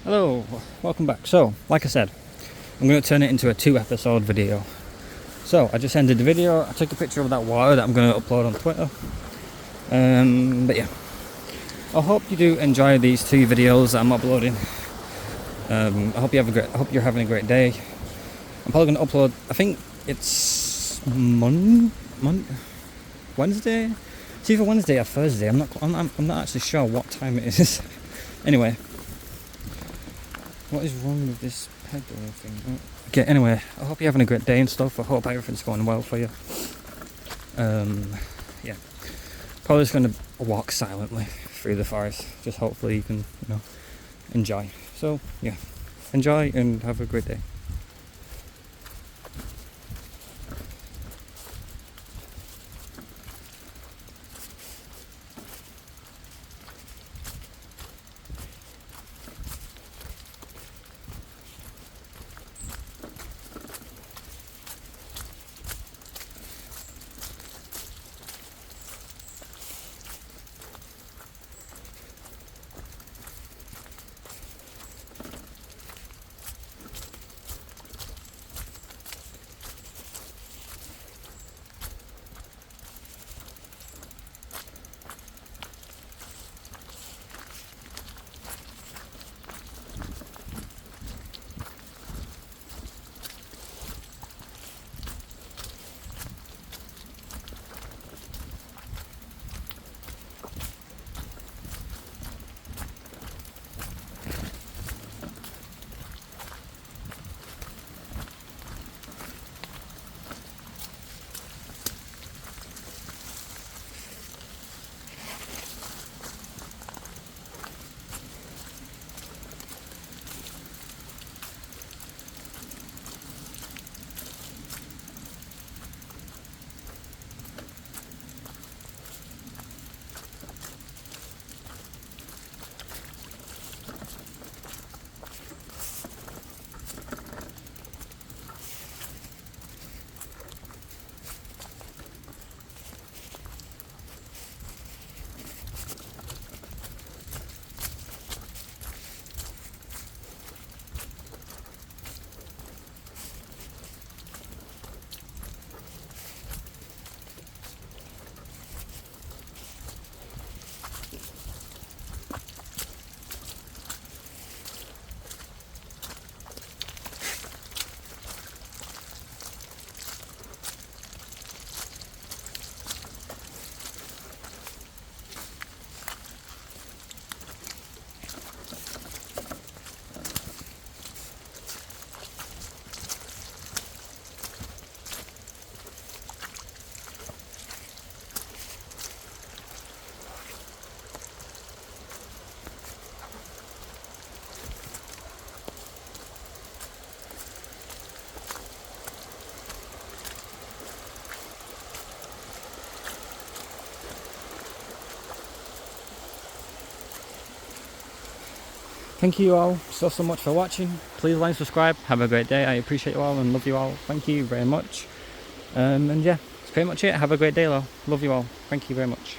Hello, welcome back. So, like I said, I'm going to turn it into a 2-episode video. So, I just ended the video, I took a picture of that water that I'm going to upload on Twitter. But yeah, I hope you do enjoy these 2 videos that I'm uploading. I hope you're having a great day. I'm probably going to upload, I think it's Wednesday? It's either Wednesday or Thursday, I'm not actually sure what time it is. Anyway. What is wrong with this pedal thing? Okay, anyway, I hope you're having a great day and stuff. I hope everything's going well for you. Yeah. Probably just going to walk silently through the forest. Just hopefully you can, enjoy. So, yeah. Enjoy and have a great day. Thank you all so much for watching. Please like and subscribe. Have a great day. I appreciate you all and love you all. Thank you very much. And yeah, that's pretty much it. Have a great day, though. Love you all. Thank you very much.